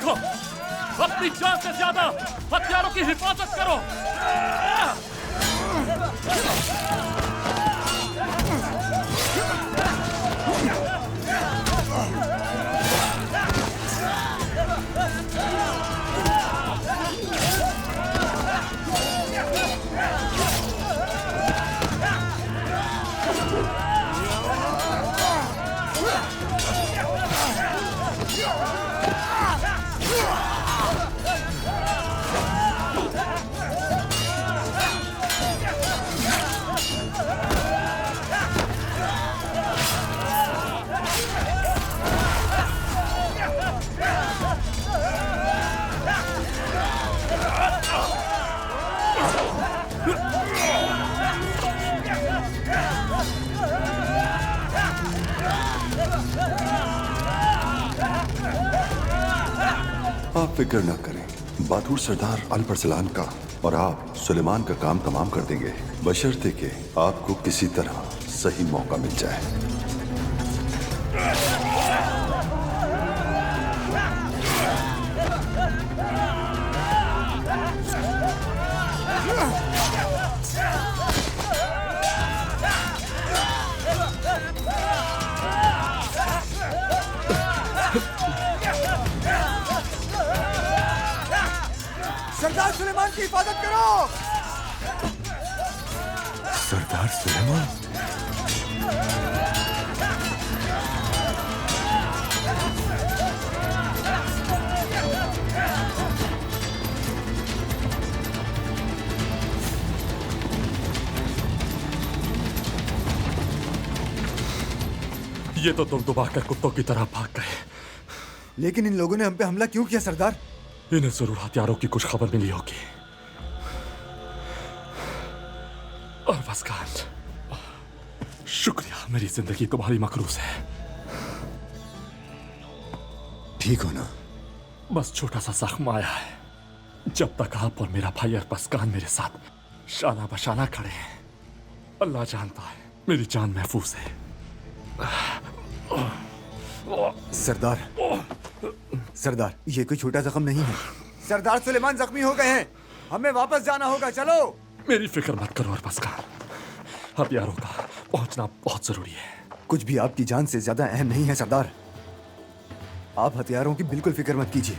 रखो, अपनी जान से ज्यादा हथियारों की हिफाजत करो। आप फिक्र न करें, बहादुर सरदार अल-बरसलान का और आप सुलेमान का काम तमाम कर देंगे, बशर्ते कि आपको किसी तरह सही मौका मिल जाए। सरदार सुलेमान की हिफाजत करो। सरदार सुलेमान? ये तो तुम दबाकर कुत्तों की तरह भाग गए। लेकिन इन लोगों ने हम पे हमला क्यों किया सरदार? इन्हें जरूर हथियारों की कुछ खबर मिली होगी। और बस खान, शुक्रिया, मेरी जिंदगी तुम्हारी मकरूज है। ठीक हो ना? बस छोटा सा जख्म आया है। जब तक आप और मेरा भाई अरबस्कान मेरे साथ शाना बशाना खड़े हैं, अल्लाह जानता है मेरी जान महफूज है। सरदार, ये कोई छोटा जख्म नहीं है। सरदार सुलेमान जख्मी हो गए हैं, हमें वापस जाना होगा, चलो। मेरी फिक्र मत करो अरबस्कान, हथियारों का पहुंचना बहुत जरूरी है। कुछ भी आपकी जान से ज्यादा अहम नहीं है सरदार। आप हथियारों की बिल्कुल फिक्र मत कीजिए।